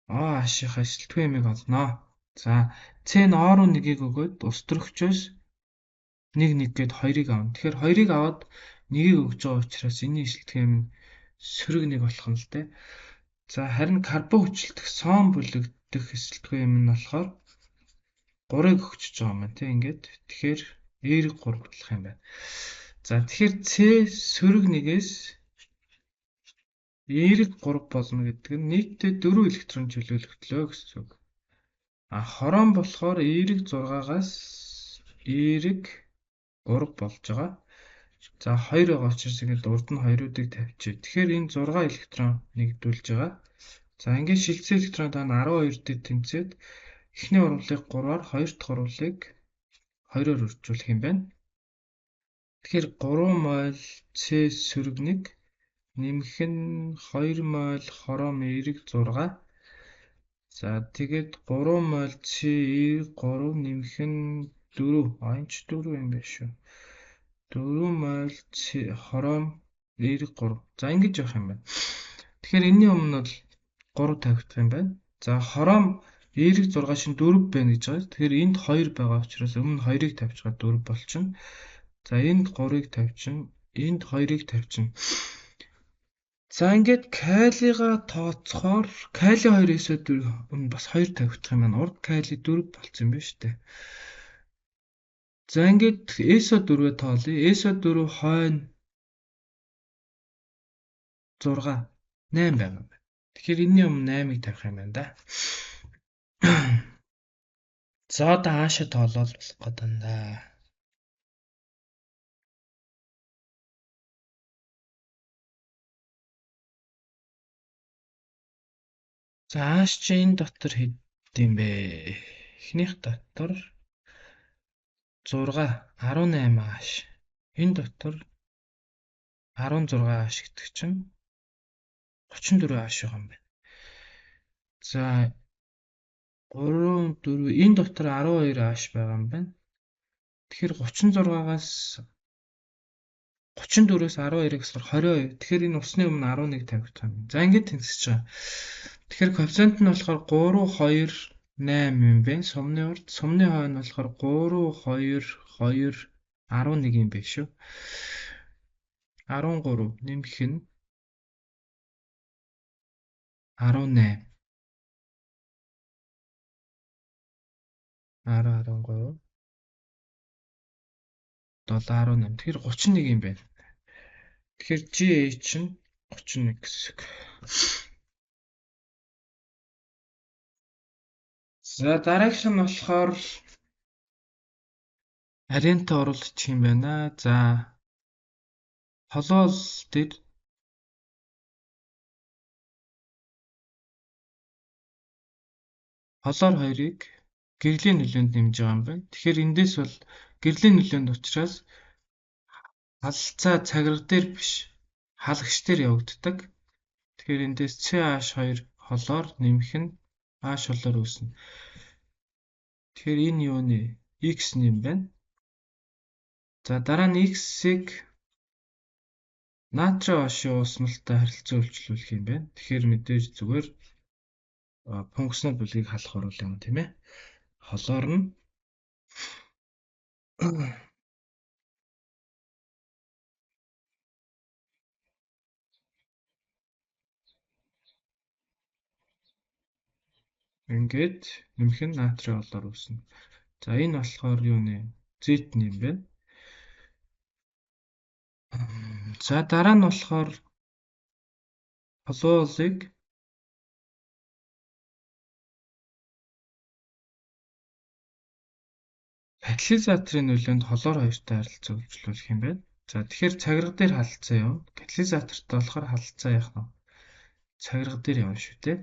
OH-ийнхаа эсэлтгүй ямиг олноо. За C нь O руу нэгийг өгөөд ус төрөгчөөс 1 гээд 2-ыг авна. Тэгэхээр 2-ыг аваад 1-ийг өгж байгаа учраас энэний эсэлтгүй юм сөрөг 1 болох нь л дээ. За харин карбон хүчилтэх сон бүлэгдэх эсэлтгүй юм нь болохоор 3-ыг өгчөж байгаа юм байна тийм ингээд. Тэгэхээр эерэг 3 болох юм байна. За тэгэхээр C сөрөг 1-ээс эерэг 3 болно гэдэг нь нийтдээ 4 электрон чөлөөлөгдлөө гэсэн үг. Хорон болохоор эерэг 6-аас эерэг 3 болж байгаа. За 2 байгаа учраас ингээд урд нь 2-уудыг тавьчих. Тэгэхээр энэ 6 электрон нэгдүүлж байгаа. За ингээд шилжсэн электрон тань 12 дээр тэмцээд эхний урвалыг 3-аар, хоёр дахь урвалыг 2-оор үржүүлэх юм байна. Тэгэхээр 3 мол C сөрөг 1 нэмэх нь 2 мол хором эерэг 6. За тэгээд 3 мол C эерэг 3 нэмэх нь 4. Энэ ч 4 юм байна шүү. 4 мол C хором эерэг 3. За ингэж явах юм байна. Тэгэхээр энэний өмнө бол 3 тавигдах юм байна. За хором эерэг 6 шин 4 байна гэж байгаа. Тэгэхээр энд 2 байгаа учраас өмнө 2-ыг тавьчихад 4 болчихно. За энд 3-ыг тавьчихна. Энд 2-ыг тавьчихна. За ингээд калига тооцохоор кали 2-ээс өмнө бас 2 тавигдах юм байна. Урд кали 4 болсон юм байна шүү дээ. За ингээд SO4-өө тоолъё. SO4 хойно 6 8 байгаа юм байна. Тэгэхээр энэний өмнө 8-ыг тавих юм байна да. За одоо хаашаа тоолол болох гэдэг юм да. За хааш чи энэ дотор хэд юм бэ? Эхнийх дотор 6 18 хааш. Энэ дотор 16 хааш гэдэг чинь 34 хааш байгаа юм байна. За 3 4 энэ дотор 12 хааш байгаа юм байна. Тэгэхээр 36-аас 34-өөс 12-ыг гэсээр 22. Тэгэхээр энэ усны өмнө 11 тавигдах юм. За ингэж тэнцэж байгаа. Тэгэхээр коэффициент нь болохоор 3 2 8 юм байна. Сумны урд сумны хойно болохоор 3 2 2 11 юм байна шүү. 13 нэмэх нь 18 13 7 18. Тэгэхээр 31 юм байна. Тэгэхээр GH нь 31 гэсэн үг. За дараагийнх нь болохоор арианта оруулах юм байна. За холоол дээр холоор 2-ыг гэрлийн нөлөөнд нэмж байгаа юм байна. Тэгэхээр эндээс бол гэрлийн нөлөөнд учраас халалцаа цаграг дээр биш халагч дээр явагддаг. Тэгэхээр эндээс CH2 холоор нэмэх нь H холоор үүснэ. Тэгэхээр энэ юу нэ? X нэм байна. За дараа нь X-ийг натрийн ошийн уусналтай харилцан үйлчлүүлэх юм байна. Тэгэхээр мэдээж зүгээр функционал бүлгийг халах оруулах юм тийм ээ. Холоор нь ингээд нэмэх нь натрийн холоор үүснэ. За энэ болохоор юу нэ? Z нэм байна. За дараа нь болохоор холуулыг катализаторын нөлөөнд холоор хоёртой харилцаа үйлчлүүлэх юм байна. За тэгэхээр цагирга дээр халдсан юм. Катализатортай болохоор халдсан яах нь цагирга дээр явна шүү дээ.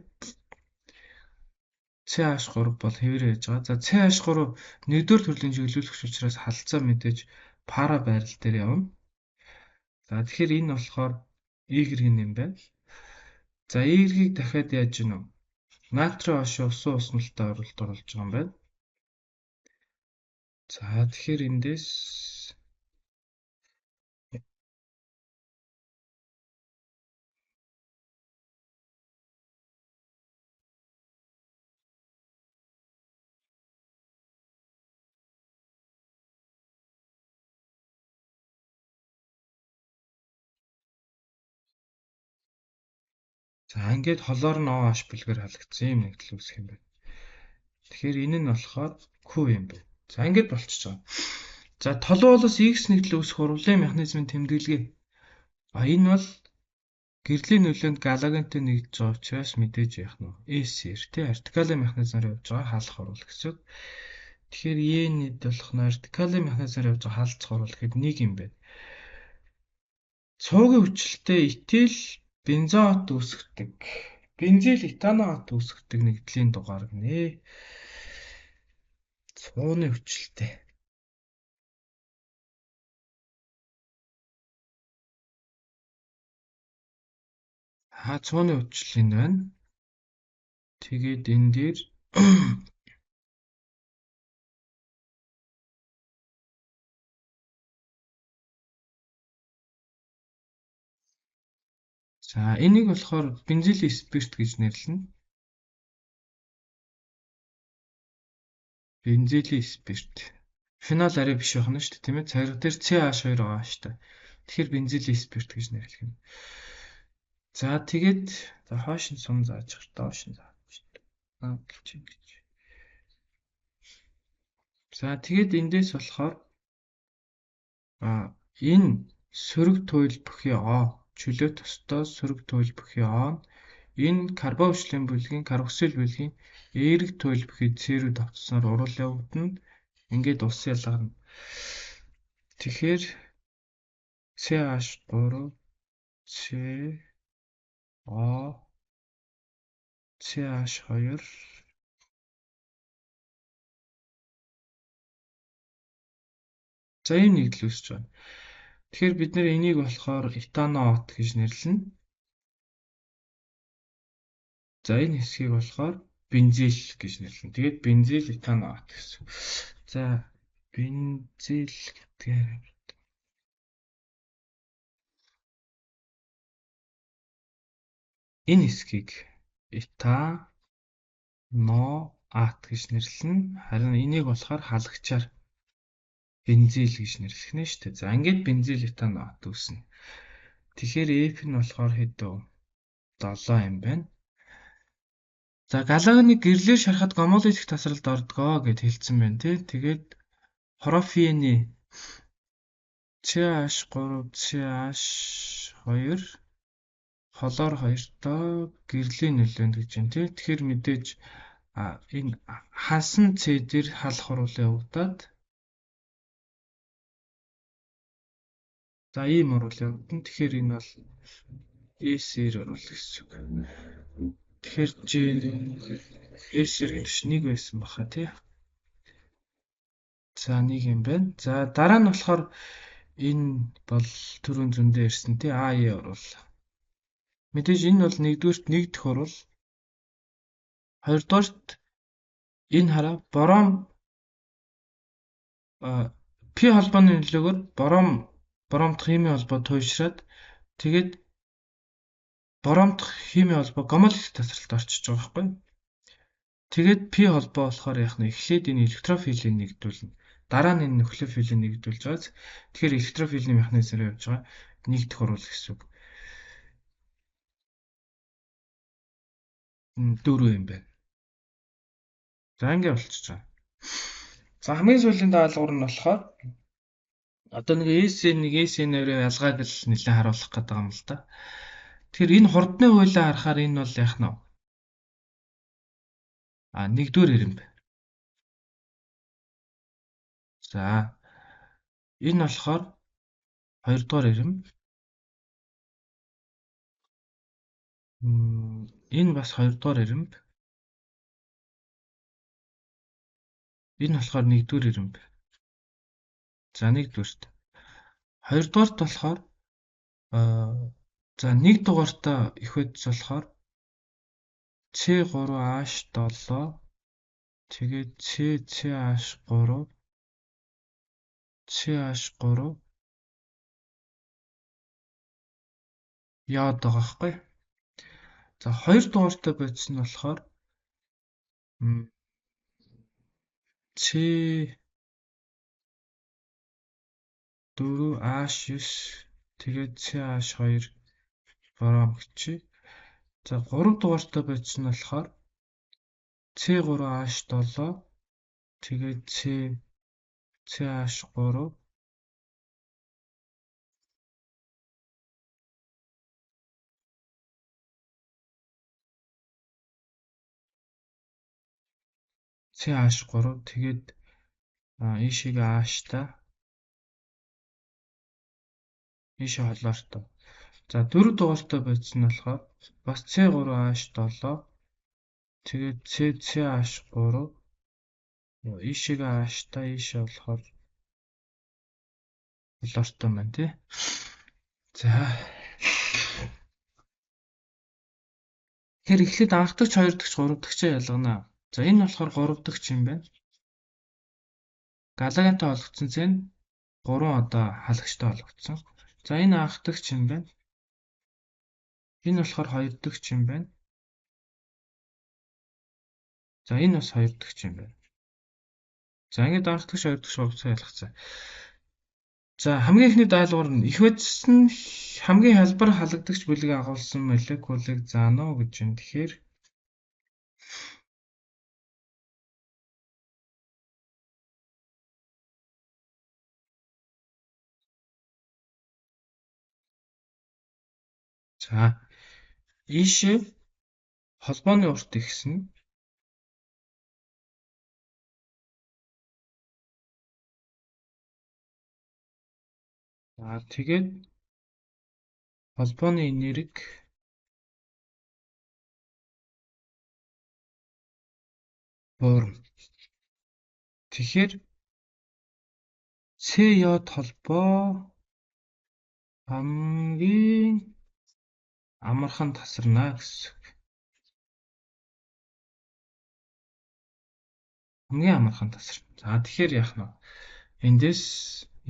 CH3 бол хэвээр яж байгаа. За CH3 нэгдүгээр төрлийн чиглүүлэгч учраас халдсан мэдээж пара байрал дээр явна. За тэгэхээр энэ болохоор Y юм байна. За Y-ийг дахиад яаж гинэ вэ? Натрийн хошуу усан усналтай оролт оруулж байгаа юм байна. За тэгэхээр эндээс за ингээд холоор нь OH бүлгээр халагдсан юм нэгдэл үүсэх юм байна. Тэгэхээр энэ нь болохоор Q юм байна. За ингээд болчихж байгаа. За толгоолоос X нэгдэл үүсэх урвалын механизмын тэмдэглэгээ. Энэ бол гэрлийн нөлөөнд галогентэй нэгдэж байгаа учраас мэдээж яах нь SR тий артикалийн механизмаар явж байгаа хаалх орвол гэсэн. Тэгэхээр E-ний болох нь артикалийн механизмаар явж байгаа хаалцах орвол гэхэд 1 юм байна. Цуугийн хүчлэлтэй этил бензоат үүсгдэг. Бензил этаноат үүсгдэг нэгдлийн дугаар гинэ. Цууны хүчлэлтэй. Цууны хүчлэл энэ байна. Тэгээд энэ дээр за энийг болохоор бензил спирт гэж нэрлэнэ. Бензил спирт. Фенол арай биш байна шүү дээ, тийм ээ. Цагирга дээр CH2 байгаа шүү дээ. Тэгэхээр бензил спирт гэж нэрлэх юм. За тэгээд хойш нь сум зааж гэр доош нь зааж шүү дээ. Гэлж ингэж. За тэгээд эндээс болохоор энэ сөрөг туйл бүхий О чөлөө тостой сөрөг туйл бүхий О энэ карбовчлын бүлгийн карбоксил бүлгийн эерэг туйл бүхий C-рүү давтснаар урал явагдана. Ингээд ус ялгарна. Тэгэхээр CH3 C O CH2 за ийм нэгдэл үүсэж байна. Тэгэхээр бид нэр энийг болохоор этаноот гэж нэрлэнэ. За энэ хэсгийг болохоор бензил гэж нэрлэнэ. Тэгээд бензил этаноот гэсэн. За бензил гэдгээр энэ хэсгийг этаноат гэж нэрлэнэ. Харин энийг болохоор халагчаар бензил гэж нэрлэх нэ шүү дээ. За ингээд бензил этаноат үүснэ. Тэгэхээр F нь болохоор хэд вэ? 7 юм байна. За галогеныг гэрлээр шарахад гомолитик тасралд ордгоо гэд хэлсэн байна тий. Тэгээд хорофены CH3 CH2 холоор хоёртой гэрлийн нөлөөнд гэж байна тий. Тэгэхээр мэдээж энэ хасан C дээр халах урвал явагдаад за ийм урвал явагдана. Тэгэхээр энэ бол SR урвал гэсэн үг. Тэгэхээр SR гэж нэг байсан баха тий. За нэг юм байна. За дараа нь болохоор энэ бол түрүүн зөндөө ирсэн тий AE урвал. Мэдээж энэ бол нэгдүгээрт нэгдэх урвал. Хоёрдугаарт энэ хараа бором P холбооны нөлөөгөөр боромт химийн холбоо туйлшраад тэгээд боромт химийн холбоо гомолитик тасралт орчиж байгаа байхгүй. Тэгээд P холбоо болохоор яах нь эхлээд энэ электрофилийг нэгдүүлнэ. Дараа нь энэ нуклеофилийг нэгдүүлж байгааз тэгэхээр электрофилийн механизмээр явж байгаа нэгдэх урвал гэсэн үг. 4 юм байна. За ингэ болчихж байгаа. За хамгийн сүүлийн даалгавар нь болохоор Одоо нэг EC1, EC2-ийн ялгааг л нэлээд харуулах гэдэг юм л да. Тэгэхээр энэ хурдны хуулиар харахаар энэ бол яах нь вэ? Нэгдүгээр ирэмб. За, энэ болохоор хоёрдугаар ирэмб. Энэ бас хоёрдугаар ирэмб. Энэ болохоор нэгдүгээр ирэмб. За, нэгдүгээрт. Хоёрдугаарт болохоор за нэг дугаартаа их байдс болохоор C3H7 тэгээд CCH3 CH3 яад байгаа байхгүй. За хоёр дугаартаа байдс нь болохоор C4H9 тэгээд CH2 бором гэчи. За 3 дугаартаа байдс нь болохоор C3H7 тэгээд CH3 CH3 тэгээд ийшээ H-та ийшээ холоортой. За 4 дугаартаа байдс нь болохоор бас C3H7 тэгээд CCH3 ийшээ H-та ийшээ болохоор холоортой маань тий. За тэгэхээр эхлээд анх дахь, хоёр дахь, гурав дахьчаа ялгана. За энэ болохоор гурав дахь юм байна. Галагантай холбогдсон зэн 3 одоо халагчтай холбогдсон. За энэ анх дахь юм байна. Энэ болохоор хоёр дахь юм байна. За энэ бас хоёр дахь юм байна. За ингээд анх дахь, хоёр дахь холбогдсон ялгацсан. За хамгийн ихний даалгавар нь их байдс нь хамгийн хялбар халагдагч бүлэг агуулсан молекулыг заано гэж байна. Тэгэхээр за ийшээ холбооны урт ихсэн. За тэгээд холбооны энерги форм. Тэгэхээр С-йод холбоо хамгийн амархан тасарна гэсэн. Хамгийн амархан тасарна. За тэгэхээр яах нь вэ? Эндээс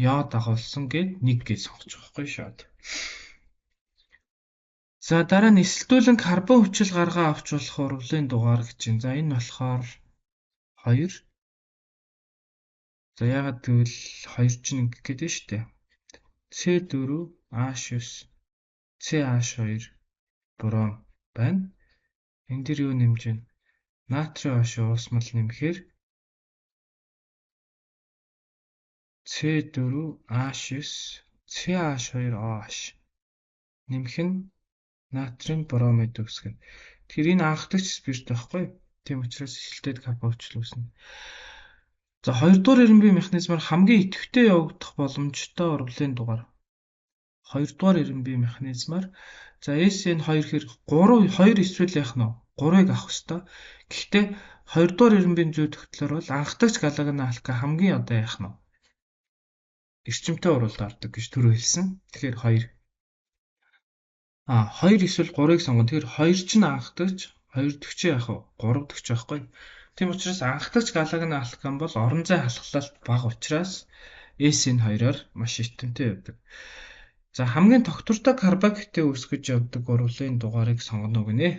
йод агуулсан гээд 1 гэж сонгож байгаа байхгүй шууд. За дараа нь эсэлтүүлэн карбон хүчил гаргаа авч болох урвалын дугаар гэж байна. За энэ болохоор 2. За ягаад гэвэл 2 чинь ингэх гэдэг шүү дээ. C4H9 CH2 бором байна. Энд дэр юу нэмж байна? Натрийн оши уусмал нэмэхээр C4H9 CH2OH нэмэх нь натрийн бромид үүсгэнэ. Тэгэхээр энэ анх дахь спирт байхгүй. Тийм учраас эсэлтэд карбон хүчил үүснэ. За хоёрдугаар ирэмбийн механизмаар хамгийн идэвхтэй явагдах боломжтой урвалын дугаар. Хоёрдугаар ирэмбийн механизмаар за SN2 хэр 2 эсвэл яах нь 3-ыг авах хэвээр. Гэхдээ хоёрдугаар ирэмбийн зүй тогтлоор бол анх дахь галагны алка хамгийн одоо яах нь эрчимтэй урвалд ордог гэж түрүү хэлсэн. Тэгэхээр 2. 2 эсвэл 3-ыг сонгоно. Тэгэхээр 2 ч анх дахь, 2 дахь ч яах вэ? 3 дахь ч байхгүй. Тийм учраас анх дахь галагны алкан бол орон зай халахлалт бага учраас SN2-оор маш эртэмтэй явдаг. За хамгийн тогтвортой карбоксилтэй үүсгэж явдаг урвалын дугаарыг сонгоно гинэ.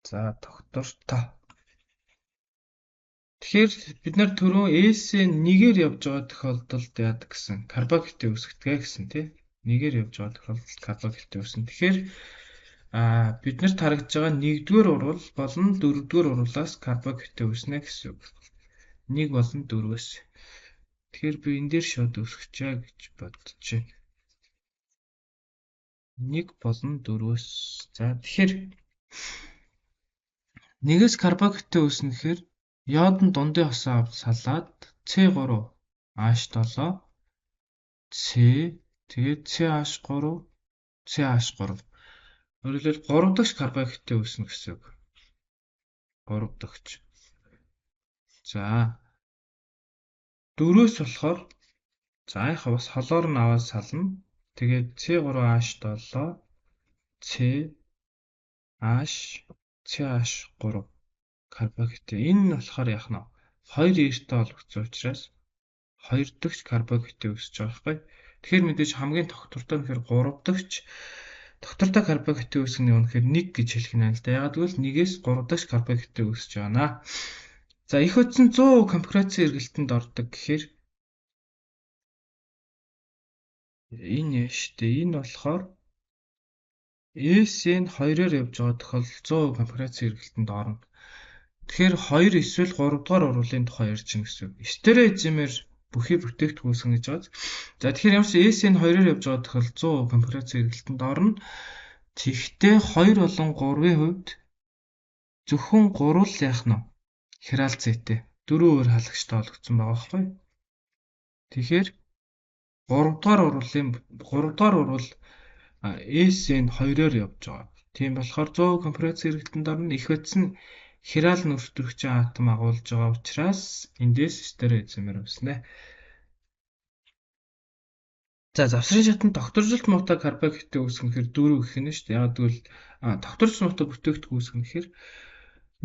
За тогтвортой. Тэгэхээр бид нар түрүү SN1-ээр явж байгаа тохиолдолд яадаг гэсэн карбоксилтэй үүсгэдэг гэсэн тий. 1-ээр явж байгаа тохиолдолд карбоксилтэй үүснэ. Тэгэхээр бид нарт харагдж байгаа 1-р урвал болон 4-р урвалаас карбоксилтэй үүснэ гэсэн үг. 1 болон 4-өөс. Тэгэхээр би энэ дээр шууд үүсгэчээ гэж бодчих. 1 болон 4-өөс. За тэгэхээр нэгээс карбоксилтэй үүснэ гэхээр йод нь дундын хосоо салаад C3 H7 C тэгээд CH3 CH3. Өөрөлдвөл 3 дахь карбоксилтэй үүснэ гэсэн үг. 3 дахь. За 4-өөс болохоор за яхаа бас холоор нь аваад сална. Тэгээд C3H7 C H CH3 карбоксил. Энэ нь болохоор яах нь 2 эртээ олгогдсон учраас 2 дахь карбоксил үүсэж байгаа байхгүй. Тэгэхээр мэдээж хамгийн тогтвортой нь гэхээр 3 дахь тогтвортой карбоксил үүсгэх нь үнэхээр 1 гэж хэлэх нь л да. Ягаад гэвэл 1-ээс 3 дахь карбоксил үүсэж байна. За их утсан 100% конфигурацийн эргэлтэнд ордог гэхээр энэ шүү дээ. Энэ болохоор S-ийн 2-оор явж байгаа тохиолдолд 100% конфигурацийн эргэлтэнд орно. Тэгэхээр 2 эсвэл 3 дугаар урвалын тухай ярьж байна гэсэн үг. Стереоизомер бүхий бүтээгдэхүүн үүсгэн гэж байгаа. За тэгэхээр ямар ч S-ийн 2-оор явж байгаа тохиолдолд 100% конфигурацийн эргэлтэнд орно. Тэгэхдээ 2 болон 3-ын хувьд зөвхөн 3 л яах нь хирал зэтэй. 4 өөр халагчтай олгдсон байгаа байхгүй. Тэгэхээр 3 дугаар урвал S-ийн 2-оор явж байгаа. Тийм болохоор 100% конфигурацийн эргэлтэнд орно. Их утсан хирал нөртөрөгчийн атом агуулж байгаа учраас эндээс стереоизомер үүснэ. За завсрын шатанд тогтворжилт муутай карбоксилтэй үүсгэх гэхээр 4 гэх нь шүү дээ. Яг тэгвэл тогтворжилт муутай бүтээгдэхүүн үүсгэх гэхээр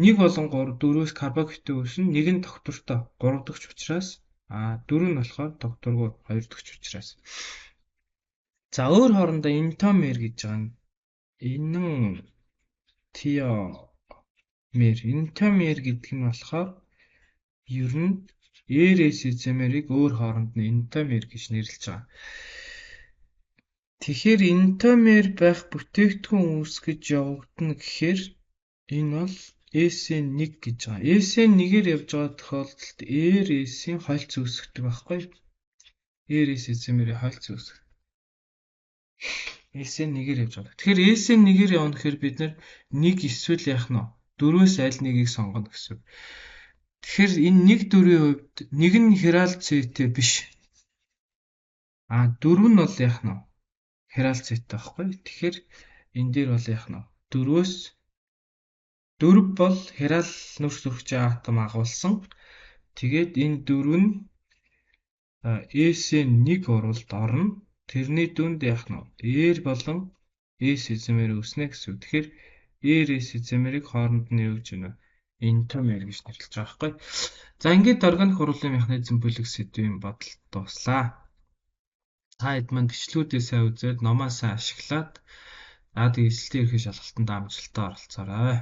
1 болон 3 4-өөс карбоксилтэй үүснэ. Нэг нь тогтвортой 3 дахь учраас 4 нь болохоор тогтворгүй 2 дахь учраас. За өөр хоорондоо энтомер гэж байгаа. Энэ энтомер гэдэг нь болохоор ер нь Aries изомерийг өөр хооронд нь энтомер гэж нэрлэж байгаа. Тэгэхээр энтомер байх бүтээгдэхүүн үүсгэж явагдана гэхээр энэ бол S-ийн 1 гэж байгаа. S-ийн 1-ээр явж байгаа тохиолдолд Aries-ийн хольц үүсгдэг байхгүй? Aries изомерийн хольц үүсгдэг. S-ийн 1-ээр явж байгаа. Тэгэхээр S-ийн 1-ээр явна гэхээр бид нар 1 эсвэл яах нь 4-өөс аль нэгийг сонгоно гэсэн. Тэгэхээр энэ 1-4-ийн хувьд нэг нь хирал зэтэй биш. 4 нь бол яах нь хирал зэтэй байхгүй. Тэгэхээр энэ дээр бол яах нь 4-өөс 4 бол хирал нөртөрөгчийн атом агуулсан. Тэгээд энэ 4 нь S-ийн 1 урвалд орно. Тэрний дүнд яах нь R болон S изомер үүснэ гэсэн. Тэгэхээр R-S изомерийг хооронд нь юу гэж байна вэ? Энтомер гэж нэрлэж байгаа байхгүй. За ингээд органик хурлын механизм бүлэг сэдвийн бодолд дуслаа. Та хэд маань бичлэгүүдээ сайн үзээд номоо сайн ашиглаад тэгээд эсэлтийн ерхий шалгалтанд амжилттай оролцоорой.